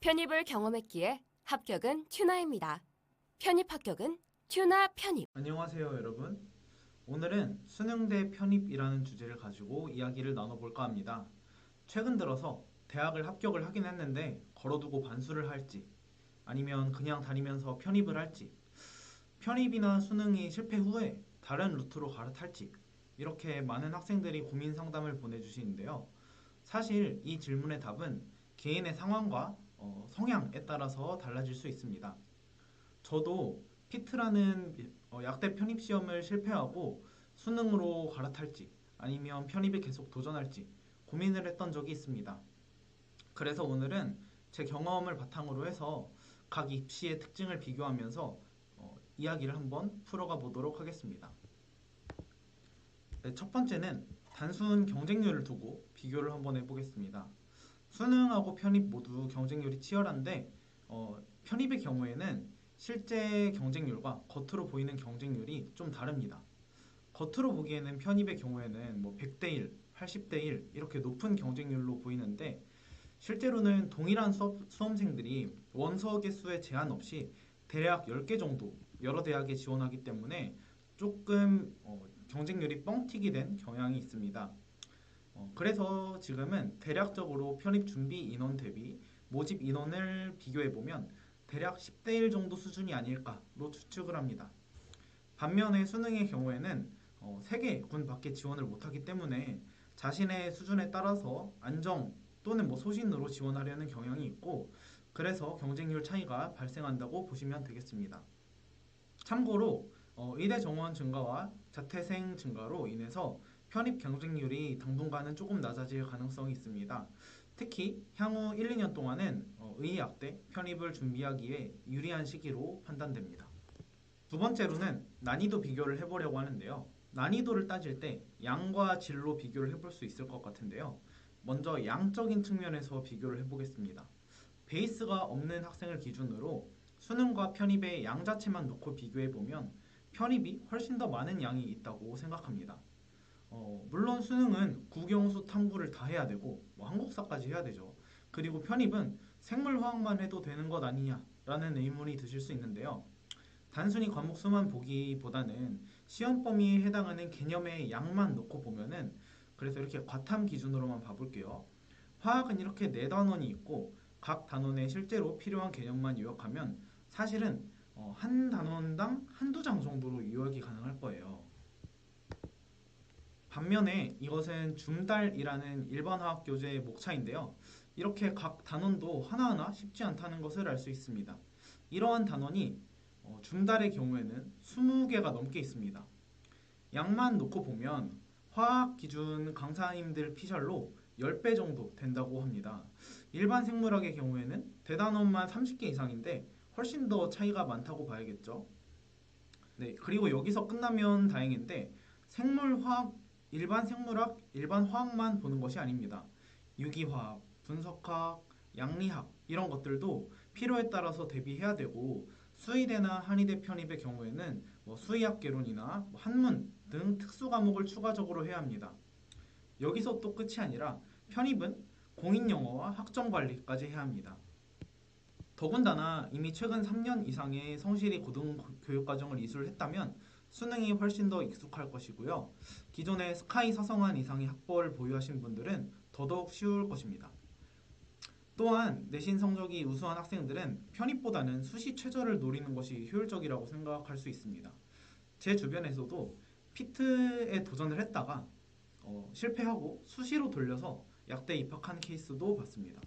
편입을 경험했기에 합격은 튜나입니다. 편입 합격은 튜나 편입. 안녕하세요, 여러분. 오늘은 수능 대 편입이라는 주제를 가지고 이야기를 나눠볼까 합니다. 최근 들어서 대학을 합격을 하긴 했는데 걸어두고 반수를 할지 아니면 그냥 다니면서 편입을 할지, 편입이나 수능이 실패 후에 다른 루트로 갈아탈지, 이렇게 많은 학생들이 고민 상담을 보내주시는데요. 사실 이 질문의 답은 개인의 상황과 성향에 따라서 달라질 수 있습니다. 저도 피트라는 약대 편입 시험을 실패하고 수능으로 갈아탈지 아니면 편입에 계속 도전할지 고민을 했던 적이 있습니다. 그래서 오늘은 제 경험을 바탕으로 해서 각 입시의 특징을 비교하면서 이야기를 한번 풀어가 보도록 하겠습니다. 네, 첫 번째는 단순 경쟁률을 두고 비교를 한번 해보겠습니다. 수능하고 편입 모두 경쟁률이 치열한데 편입의 경우에는 실제 경쟁률과 겉으로 보이는 경쟁률이 좀 다릅니다. 겉으로 보기에는 편입의 경우에는 뭐 100대 1, 80대 1 이렇게 높은 경쟁률로 보이는데 실제로는 동일한 수험생들이 원서 개수에 제한 없이 대략 10개 정도 여러 대학에 지원하기 때문에 조금 경쟁률이 뻥튀기 된 경향이 있습니다. 그래서 지금은 대략적으로 편입 준비 인원 대비 모집 인원을 비교해보면 대략 10대 1 정도 수준이 아닐까로 추측을 합니다. 반면에 수능의 경우에는 세개 군 밖에 지원을 못하기 때문에 자신의 수준에 따라서 안정 또는 뭐 소신으로 지원하려는 경향이 있고 그래서 경쟁률 차이가 발생한다고 보시면 되겠습니다. 참고로 의대 정원 증가와 자퇴생 증가로 인해서 편입 경쟁률이 당분간은 조금 낮아질 가능성이 있습니다. 특히 향후 1, 2년 동안은 의학대 편입을 준비하기에 유리한 시기로 판단됩니다. 두 번째로는 난이도 비교를 해보려고 하는데요. 난이도를 따질 때 양과 질로 비교를 해볼 수 있을 것 같은데요. 먼저 양적인 측면에서 비교를 해보겠습니다. 베이스가 없는 학생을 기준으로 수능과 편입의 양 자체만 놓고 비교해보면 편입이 훨씬 더 많은 양이 있다고 생각합니다. 물론 수능은 국영수 탐구를 다 해야 되고 뭐 한국사까지 해야 되죠. 그리고 편입은 생물화학만 해도 되는 것 아니냐라는 의문이 드실 수 있는데요. 단순히 과목 수만 보기보다는 시험 범위에 해당하는 개념의 양만 놓고 보면은 그래서 이렇게 과탐 기준으로만 봐볼게요. 화학은 이렇게 네 단원이 있고 각 단원에 실제로 필요한 개념만 요약하면 사실은 한 단원당 한두 장 정도로 요약이 가능할 거예요. 반면에 이것은 줌달이라는 일반 화학 교재의 목차인데요. 이렇게 각 단원도 하나하나 쉽지 않다는 것을 알 수 있습니다. 이러한 단원이 줌달의 경우에는 20개가 넘게 있습니다. 양만 놓고 보면 화학 기준 강사님들 피셜로 10배 정도 된다고 합니다. 일반 생물학의 경우에는 대단원만 30개 이상인데 훨씬 더 차이가 많다고 봐야겠죠. 네, 그리고 여기서 끝나면 다행인데 생물화학, 일반 생물학, 일반 화학만 보는 것이 아닙니다. 유기화학, 분석학, 양리학 이런 것들도 필요에 따라서 대비해야 되고 수의대나 한의대 편입의 경우에는 뭐 수의학개론이나 뭐 한문 등 특수 과목을 추가적으로 해야 합니다. 여기서 또 끝이 아니라 편입은 공인영어와 학점관리까지 해야 합니다. 더군다나 이미 최근 3년 이상의 성실히 고등교육과정을 이수를 했다면 수능이 훨씬 더 익숙할 것이고요. 기존의 스카이 사성한 이상의 학벌을 보유하신 분들은 더더욱 쉬울 것입니다. 또한 내신 성적이 우수한 학생들은 편입보다는 수시 최저를 노리는 것이 효율적이라고 생각할 수 있습니다. 제 주변에서도 피트에 도전을 했다가 실패하고 수시로 돌려서 약대 입학한 케이스도 봤습니다.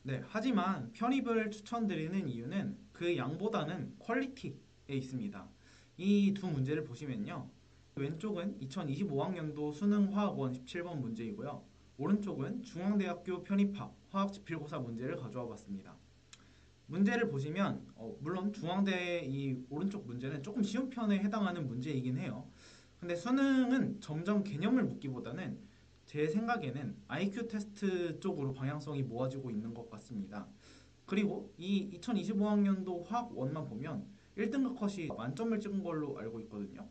네, 하지만 편입을 추천드리는 이유는 그 양보다는 퀄리티에 있습니다. 이 두 문제를 보시면요. 왼쪽은 2025학년도 수능화학원 17번 문제이고요. 오른쪽은 중앙대학교 편입학 화학지필고사 문제를 가져와 봤습니다. 문제를 보시면 물론 중앙대 이 오른쪽 문제는 조금 쉬운 편에 해당하는 문제이긴 해요. 근데 수능은 점점 개념을 묻기보다는 제 생각에는 IQ 테스트 쪽으로 방향성이 모아지고 있는 것 같습니다. 그리고 이 2025학년도 화학 원만 보면 1등급 컷이 만점을 찍은 걸로 알고 있거든요.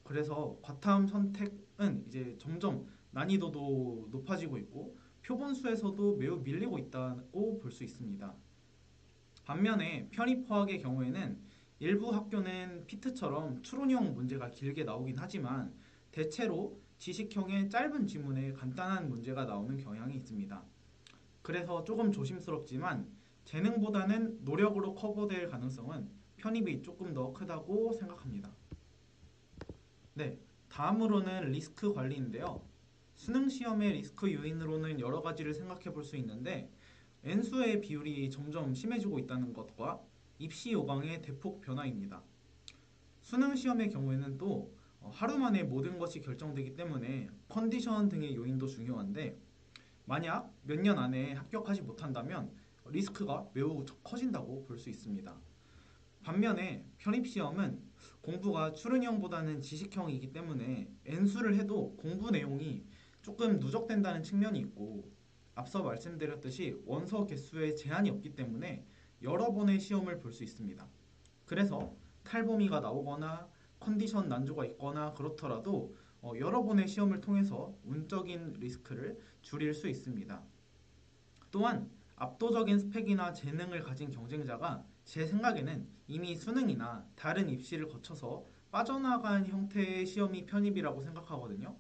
그래서 과탐 선택은 이제 점점 난이도도 높아지고 있고 표본수에서도 매우 밀리고 있다고 볼 수 있습니다. 반면에 편입화학의 경우에는 일부 학교는 피트처럼 추론형 문제가 길게 나오긴 하지만 대체로 지식형의 짧은 지문에 간단한 문제가 나오는 경향이 있습니다. 그래서 조금 조심스럽지만 재능보다는 노력으로 커버될 가능성은 편입이 조금 더 크다고 생각합니다. 네, 다음으로는 리스크 관리인데요. 수능 시험의 리스크 요인으로는 여러 가지를 생각해 볼 수 있는데 N수의 비율이 점점 심해지고 있다는 것과 입시 요강의 대폭 변화입니다. 수능 시험의 경우에는 또 하루 만에 모든 것이 결정되기 때문에 컨디션 등의 요인도 중요한데 만약 몇 년 안에 합격하지 못한다면 리스크가 매우 커진다고 볼 수 있습니다. 반면에 편입시험은 공부가 추론형보다는 지식형이기 때문에 N수를 해도 공부 내용이 조금 누적된다는 측면이 있고 앞서 말씀드렸듯이 원서 개수에 제한이 없기 때문에 여러 번의 시험을 볼 수 있습니다. 그래서 탈범위가 나오거나 컨디션 난조가 있거나 그렇더라도 여러 번의 시험을 통해서 운적인 리스크를 줄일 수 있습니다. 또한 압도적인 스펙이나 재능을 가진 경쟁자가 제 생각에는 이미 수능이나 다른 입시를 거쳐서 빠져나간 형태의 시험이 편입이라고 생각하거든요.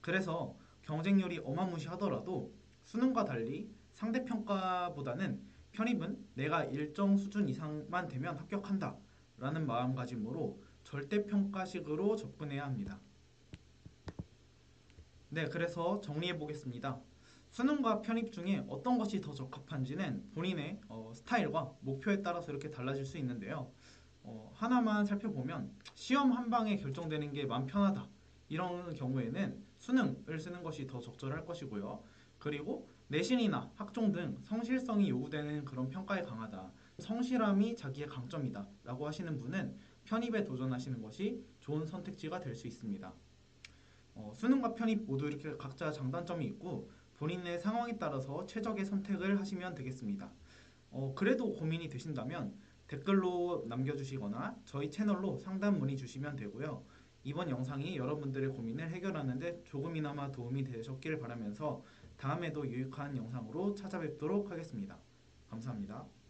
그래서 경쟁률이 어마무시하더라도 수능과 달리 상대평가보다는 편입은 내가 일정 수준 이상만 되면 합격한다 라는 마음가짐으로 절대평가식으로 접근해야 합니다. 네, 그래서 정리해 보겠습니다. 수능과 편입 중에 어떤 것이 더 적합한지는 본인의 스타일과 목표에 따라서 이렇게 달라질 수 있는데요. 하나만 살펴보면 시험 한 방에 결정되는 게 마음 편하다. 이런 경우에는 수능을 쓰는 것이 더 적절할 것이고요. 그리고 내신이나 학종 등 성실성이 요구되는 그런 평가에 강하다. 성실함이 자기의 강점이다. 라고 하시는 분은 편입에 도전하시는 것이 좋은 선택지가 될 수 있습니다. 수능과 편입 모두 이렇게 각자 장단점이 있고 본인의 상황에 따라서 최적의 선택을 하시면 되겠습니다. 그래도 고민이 되신다면 댓글로 남겨주시거나 저희 채널로 상담 문의 주시면 되고요. 이번 영상이 여러분들의 고민을 해결하는데 조금이나마 도움이 되셨길 바라면서 다음에도 유익한 영상으로 찾아뵙도록 하겠습니다. 감사합니다.